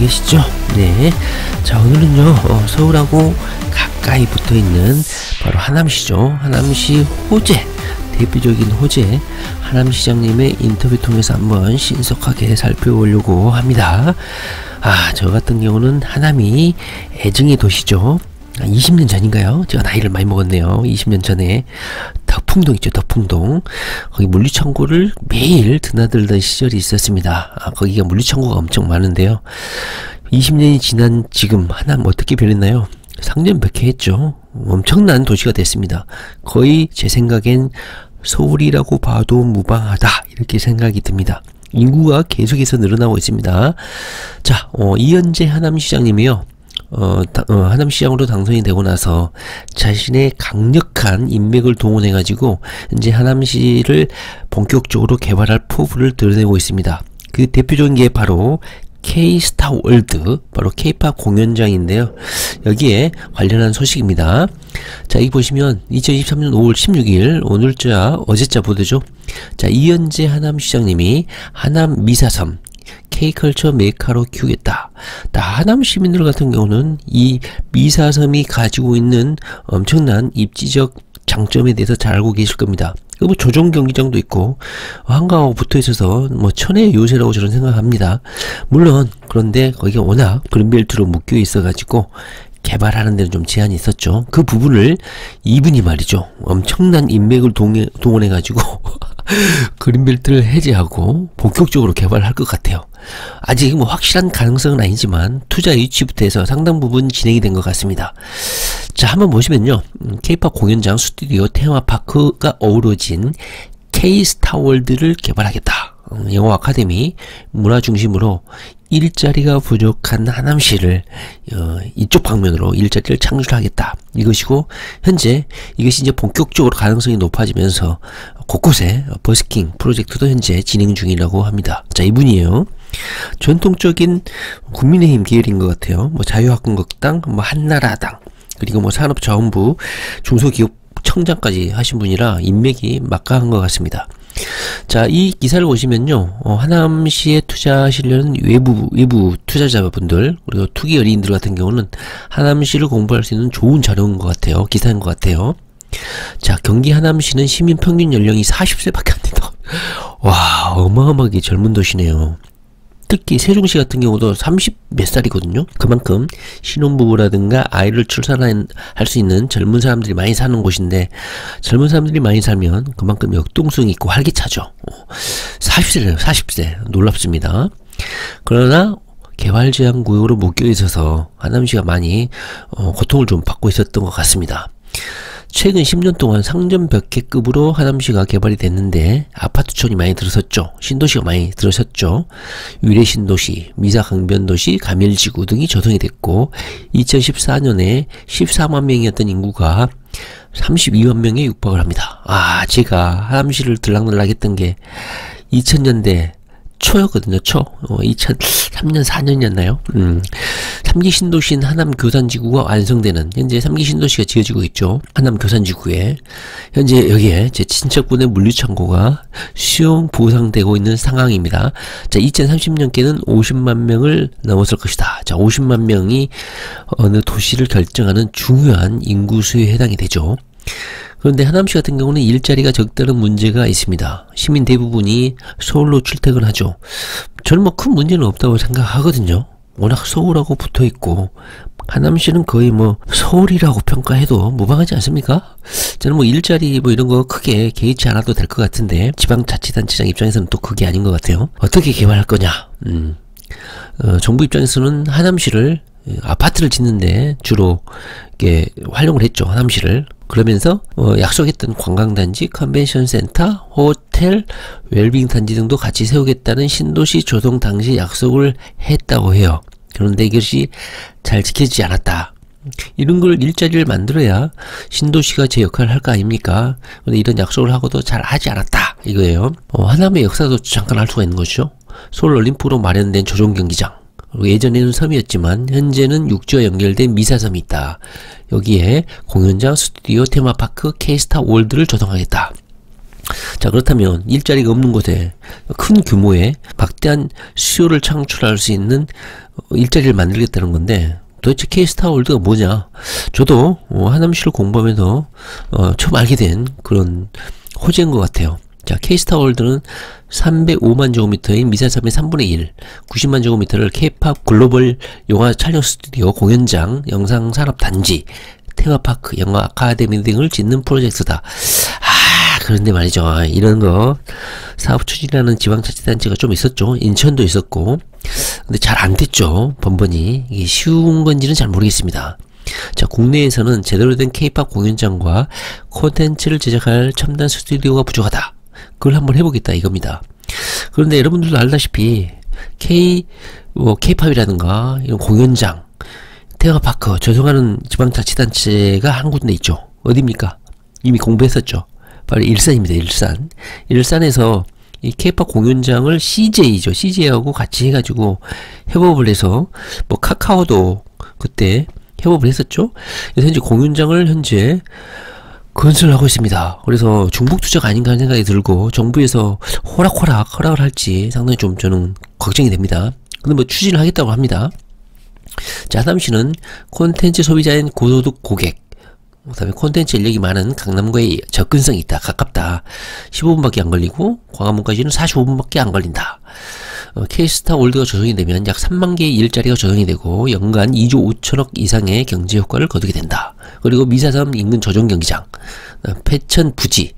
계시죠? 네. 자, 오늘은요, 서울하고 가까이 붙어 있는 바로 하남시죠. 하남시 호재, 대표적인 호재, 하남시장님의 인터뷰 통해서 한번 신속하게 살펴보려고 합니다. 저 같은 경우는 하남이 애증의 도시죠. 20년 전인가요? 제가 나이를 많이 먹었네요. 20년 전에 덕풍동 있죠. 덕풍동. 거기 물류창고를 매일 드나들던 시절이 있었습니다. 거기가 물류창고가 엄청 많은데요. 20년이 지난 지금 하남 어떻게 변했나요? 상전벽해했죠. 엄청난 도시가 됐습니다. 거의 제 생각엔 서울이라고 봐도 무방하다, 이렇게 생각이 듭니다. 인구가 계속해서 늘어나고 있습니다. 자, 이현재 하남시장님이요, 하남시장으로 당선이 되고 나서 자신의 강력한 인맥을 동원해 가지고 이제 하남시를 본격적으로 개발할 포부를 드러내고 있습니다. 그 대표적인 게 바로 K-스타월드, 바로 K-팝 공연장인데요. 여기에 관련한 소식입니다. 자, 여기 보시면 2023년 5월 16일 오늘자 어제자 보도죠. 자, 이현재 하남시장님이 하남 미사섬 K컬처 메카로 키우겠다. 하남 시민들 같은 경우는 이 미사섬이 가지고 있는 엄청난 입지적 장점에 대해서 잘 알고 계실 겁니다. 뭐 조정 경기장도 있고 한강하고 붙어 있어서 뭐 천혜의 요새라고 저는 생각합니다. 물론 그런데 거기가 워낙 그린벨트로 묶여 있어 가지고 개발하는 데는 좀 제한이 있었죠. 그 부분을 이분이 말이죠, 엄청난 인맥을 동원해 가지고 그린벨트를 해제하고 본격적으로 개발할 것 같아요. 아직 뭐 확실한 가능성은 아니지만 투자 유치부터 해서 상당 부분 진행이 된 것 같습니다. 자, 한번 보시면요, K-팝 공연장, 스튜디오, 테마파크가 어우러진 K-스타월드를 개발하겠다. 영어 아카데미, 문화 중심으로 일자리가 부족한 하남시를 이쪽 방면으로 일자리를 창출하겠다, 이것이고, 현재 이것이 이제 본격적으로 가능성이 높아지면서 곳곳에 버스킹 프로젝트도 현재 진행 중이라고 합니다. 자, 이분이에요. 전통적인 국민의힘 계열인 것 같아요. 뭐 자유한국당, 뭐 한나라당, 그리고 뭐 산업자원부, 중소기업 청장까지 하신 분이라 인맥이 막강한 것 같습니다. 자, 이 기사를 보시면요, 하남시에 투자하시려는 외부 투자자분들, 그리고 투기 어린이들 같은 경우는 하남시를 공부할 수 있는 좋은 자료인 것 같아요. 기사인 것 같아요. 자, 경기 하남시는 시민 평균 연령이 40세밖에 안 된다. 와, 어마어마하게 젊은 도시네요. 특히 세종시 같은 경우도 30 몇 살이거든요. 그만큼 신혼부부라든가 아이를 출산할 수 있는 젊은 사람들이 많이 사는 곳인데, 젊은 사람들이 많이 살면 그만큼 역동성이 있고 활기차죠. 40세래요. 40세. 놀랍습니다. 그러나 개발 제한 구역으로 묶여 있어서 하남시가 많이 고통을 좀 받고 있었던 것 같습니다. 최근 10년 동안 상전벽해급으로 하남시가 개발이 됐는데 아파트촌이 많이 들어섰죠. 신도시가 많이 들어섰죠. 위례신도시, 미사강변도시, 가멸지구 등이 조성이 됐고, 2014년에 14만 명이었던 인구가 32만 명에 육박을 합니다. 제가 하남시를 들락날락 했던 게 2000년대 초였거든요. 2003년 4년이었나요? 3기 신도시인 하남 교산지구가 완성되는, 현재 3기 신도시가 지어지고 있죠. 하남 교산지구에 현재 여기에 제 친척분의 물류창고가 수용 보상되고 있는 상황입니다. 자, 2030년께는 50만 명을 넘었을 것이다. 자, 50만 명이 어느 도시를 결정하는 중요한 인구수에 해당이 되죠. 그런데 하남시 같은 경우는 일자리가 적다는 문제가 있습니다. 시민 대부분이 서울로 출퇴근하죠. 저는 뭐 큰 문제는 없다고 생각하거든요. 워낙 서울하고 붙어있고, 하남시는 거의 뭐 서울이라고 평가해도 무방하지 않습니까? 저는 뭐 일자리 뭐 이런 거 크게 개의치 않아도 될 것 같은데, 지방자치단체장 입장에서는 또 그게 아닌 것 같아요. 어떻게 개발할 거냐? 정부 입장에서는 하남시를 아파트를 짓는데 주로 이렇게 활용을 했죠. 하남시를. 그러면서 약속했던 관광단지, 컨벤션센터, 호텔, 웰빙 단지 등도 같이 세우겠다는 신도시 조성 당시 약속을 했다고 해요. 그런데 이것이 잘 지켜지지 않았다. 이런 걸 일자리를 만들어야 신도시가 제 역할을 할 거 아닙니까? 근데 이런 약속을 하고도 잘 하지 않았다, 이거예요. 하남의 역사도 잠깐 알 수가 있는 것이죠. 서울 올림픽으로 마련된 조정 경기장, 예전에는 섬이었지만 현재는 육지와 연결된 미사섬이 있다. 여기에 공연장, 스튜디오, 테마파크, K-스타월드를 조성하겠다. 자, 그렇다면 일자리가 없는 곳에 큰 규모의 막대한 수요를 창출할 수 있는 일자리를 만들겠다는 건데, 도대체 K스타월드가 뭐냐? 저도 하남시를 공부하면서 처음 알게 된 그런 호재인 것 같아요. 자, K스타월드는 305만 제곱미터인 미사섬의 3분의 1, 90만 제곱미터를 K-팝 글로벌 영화 촬영 스튜디오, 공연장, 영상산업단지, 테마파크, 영화 아카데미 등을 짓는 프로젝트다. 그런데 말이죠, 이런 거 사업 추진하는 지방자치단체가 좀 있었죠. 인천도 있었고. 근데 잘 안 됐죠, 번번이. 이게 쉬운 건지는 잘 모르겠습니다. 자, 국내에서는 제대로 된 K-팝 공연장과 콘텐츠를 제작할 첨단 스튜디오가 부족하다. 그걸 한번 해보겠다 이겁니다. 그런데 여러분들도 알다시피 K-팝이라든가 이런 공연장, 테마파크 조성하는 지방자치단체가 한 군데 있죠. 어디입니까? 이미 공부했었죠. 바로 일산입니다. 일산. 일산에서 이 K-팝 공연장을 CJ죠. CJ하고 같이 해가지고 협업을 해서, 뭐 카카오도 그때 협업을 했었죠. 그래서 현재 공연장을 현재 건설하고 있습니다. 그래서 중복 투자가 아닌가 하는 생각이 들고, 정부에서 허락을 할지 상당히 좀 저는 걱정이 됩니다. 근데 뭐 추진을 하겠다고 합니다. 자, 하남시는 콘텐츠 소비자인 고소득 고객, 그 다음에 콘텐츠 인력이 많은 강남과의 접근성이 있다. 가깝다. 15분밖에 안 걸리고 광화문까지는 45분밖에 안 걸린다. K스타월드가 조성이 되면 약 3만 개의 일자리가 조성이 되고 연간 2조 5천억 이상의 경제 효과를 거두게 된다. 그리고 미사섬 인근 조정경기장, 패천 부지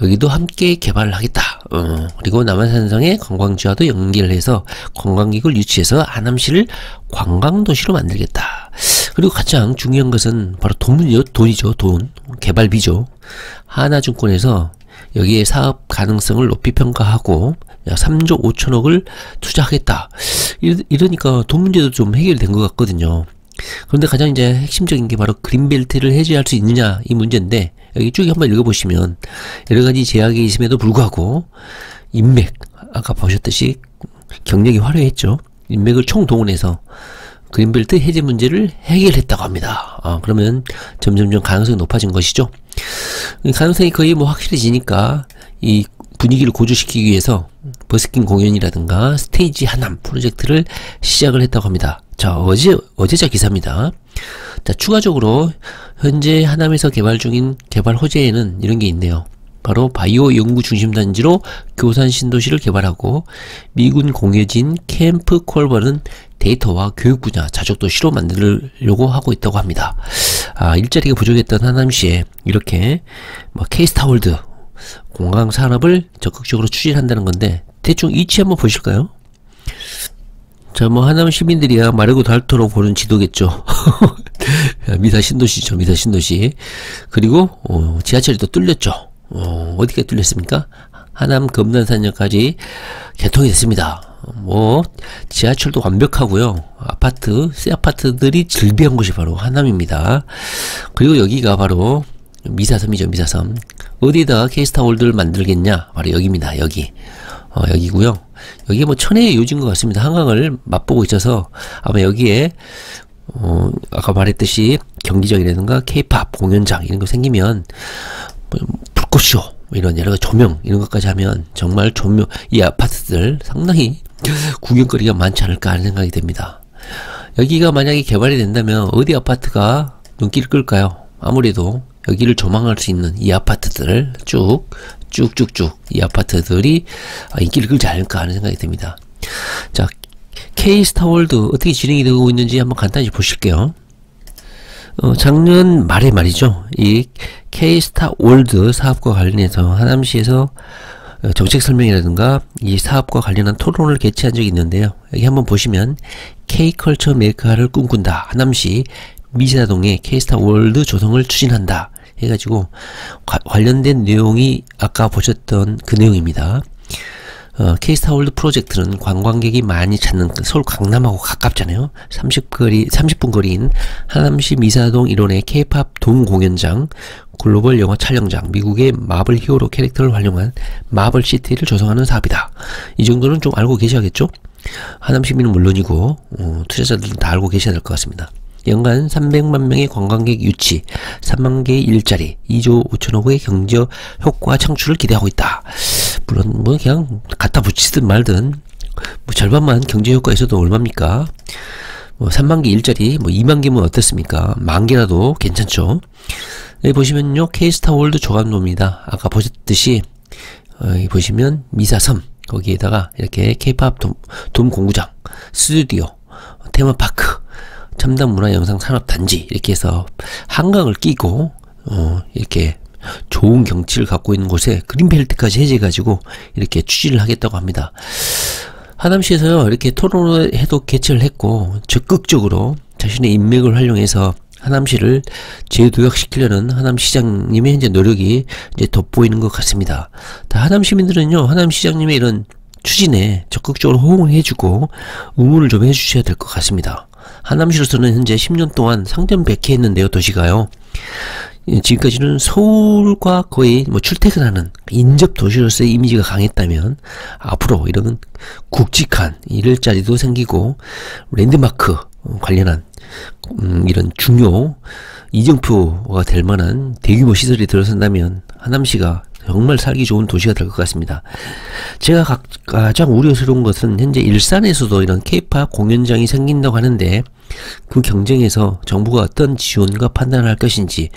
여기도 함께 개발을 하겠다. 그리고 남한산성의 관광지와도 연결해서 관광객을 유치해서 하남시를 관광도시로 만들겠다. 그리고 가장 중요한 것은 바로 돈이죠. 돈. 개발비죠. 하나증권에서 여기에 사업 가능성을 높이 평가하고 약 3조 5천억을 투자하겠다. 이러니까 돈 문제도 좀 해결된 것 같거든요. 그런데 가장 이제 핵심적인 게 바로 그린벨트를 해제할 수 있느냐 이 문제인데, 여기 쭉 한번 읽어보시면 여러가지 제약이 있음에도 불구하고 인맥, 아까 보셨듯이 경력이 화려했죠. 인맥을 총동원해서 그린벨트 해제 문제를 해결했다고 합니다. 그러면 점점점 가능성이 높아진 것이죠. 가능성이 거의 뭐 확실해지니까 이 분위기를 고조시키기 위해서 버스킹 공연이라든가 스테이지 하남 프로젝트를 시작을 했다고 합니다. 자, 어제자 기사입니다. 자, 추가적으로 현재 하남에서 개발 중인 개발 호재에는 이런 게 있네요. 바로 바이오 연구 중심 단지로 교산 신도시를 개발하고 미군 공여진 캠프 콜버는 데이터와 교육 분야 자족도시로 만들려고 하고 있다고 합니다. 일자리가 부족했던 하남시에 이렇게 뭐 K스타월드 공강 산업을 적극적으로 추진한다는 건데, 대충 이치 한번 보실까요? 자, 뭐 하남 시민들이야 마르고 닳도록 보는 지도겠죠. 미사 신도시죠. 미사 신도시. 그리고 지하철이 또 뚫렸죠. 어디가 뚫렸습니까? 하남 금난산역까지 개통이 됐습니다. 뭐 지하철도 완벽하고요. 아파트, 새 아파트들이 즐비한 곳이 바로 하남입니다. 그리고 여기가 바로 미사섬이죠. 미사섬. 어디에다가 K스타월드를 만들겠냐? 바로 여기입니다. 여기고요. 여기에 뭐 천혜의 요지인 것 같습니다. 한강을 맛보고 있어서 아마 여기에 아까 말했듯이 경기장이라든가 K-팝 공연장 이런 거 생기면 불꽃쇼 이런 여러 가지 조명 이런 것까지 하면 정말 이 아파트들 상당히 구경거리가 많지 않을까 하는 생각이 듭니다. 여기가 만약에 개발이 된다면 어디 아파트가 눈길을 끌까요? 아무래도 여기를 조망할 수 있는 이 아파트들 쭉쭉쭉 이 아파트들이 인기를 끌지 않을까 하는 생각이 듭니다. 자, K스타월드 어떻게 진행이 되고 있는지 한번 간단히 보실게요. 작년 말에 말이죠. 이 K스타월드 사업과 관련해서 하남시에서 정책 설명이라든가 이 사업과 관련한 토론을 개최한 적이 있는데요. 여기 한번 보시면 K컬처 메이커를 꿈꾼다. 하남시 미사동에 K스타월드 조성을 추진한다. 해가지고 관련된 내용이 아까 보셨던 그 내용입니다. K스타월드 프로젝트는 관광객이 많이 찾는 서울 강남하고 가깝잖아요. 30분 거리인 하남시 미사동 일원의 K-팝 동공연장, 글로벌 영화 촬영장, 미국의 마블 히어로 캐릭터를 활용한 마블 시티를 조성하는 사업이다. 이 정도는 좀 알고 계셔야겠죠? 하남 시민은 물론이고 투자자들은 다 알고 계셔야 될 것 같습니다. 연간 300만 명의 관광객 유치, 3만 개의 일자리, 2조 5천억의 경제 효과 창출을 기대하고 있다. 물론 뭐 그냥 갖다 붙이든 말든 뭐 절반만 경제 효과 있어도 얼마입니까? 뭐 3만 개 일자리, 뭐 2만 개면 어떻습니까? 1만 개라도 괜찮죠? 여기 보시면요, K스타월드 조감도입니다. 아까 보셨듯이 여기 보시면 미사섬, 거기에다가 이렇게 K-팝 돔 공구장, 스튜디오, 테마파크, 첨단 문화 영상 산업 단지, 이렇게 해서 한강을 끼고 이렇게 좋은 경치를 갖고 있는 곳에 그린벨트까지 해제해가지고 이렇게 추진을 하겠다고 합니다. 하남시에서요, 이렇게 토론회도 개최를 했고 적극적으로 자신의 인맥을 활용해서 하남시를 재도약시키려는 하남시장님의 현재 노력이 이제 돋보이는 것 같습니다. 하남시민들은요, 하남시장님의 이런 추진에 적극적으로 호응을 해주고 응원을 좀 해주셔야 될 것 같습니다. 하남시로서는 현재 10년 동안 상전백회했는데요, 도시가요. 지금까지는 서울과 거의 뭐 출퇴근하는 인접 도시로서의 이미지가 강했다면 앞으로 이런 굵직한 일자리도 생기고 랜드마크 관련한 이런 중요 이정표가 될 만한 대규모 시설이 들어선다면 하남시가 정말 살기 좋은 도시가 될 것 같습니다. 제가 가장 우려스러운 것은 현재 일산에서도 이런 K-팝 공연장이 생긴다고 하는데 그 경쟁에서 정부가 어떤 지원과 판단을 할 것인지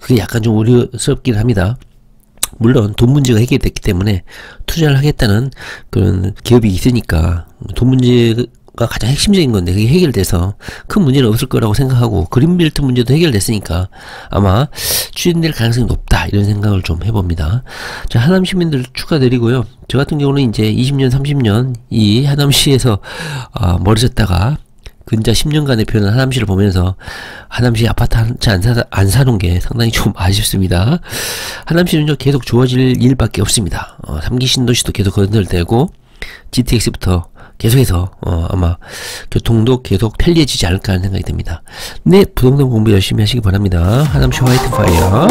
그게 약간 좀 우려스럽긴 합니다. 물론 돈 문제가 해결됐기 때문에 투자를 하겠다는 그런 기업이 있으니까 돈 문제가 가장 핵심적인 건데 그게 해결돼서 큰 문제는 없을 거라고 생각하고 그린벨트 문제도 해결됐으니까 아마 추진될 가능성이 높다, 이런 생각을 좀 해봅니다. 자, 하남 시민들 축하드리고요. 저 같은 경우는 이제 20년 30년 이 하남시에서 멀어졌다가 근자 10년간의 표현한 하남시를 보면서 하남시 아파트 한 채 안 사놓은 게 상당히 좀 아쉽습니다. 하남시는요, 계속 좋아질 일밖에 없습니다. 3기 신도시도 계속 건설되고 GTX부터 계속해서 아마 교통도 계속 편리해지지 않을까 하는 생각이 듭니다. 네, 부동산 공부 열심히 하시기 바랍니다. 하남시 화이트 파이어.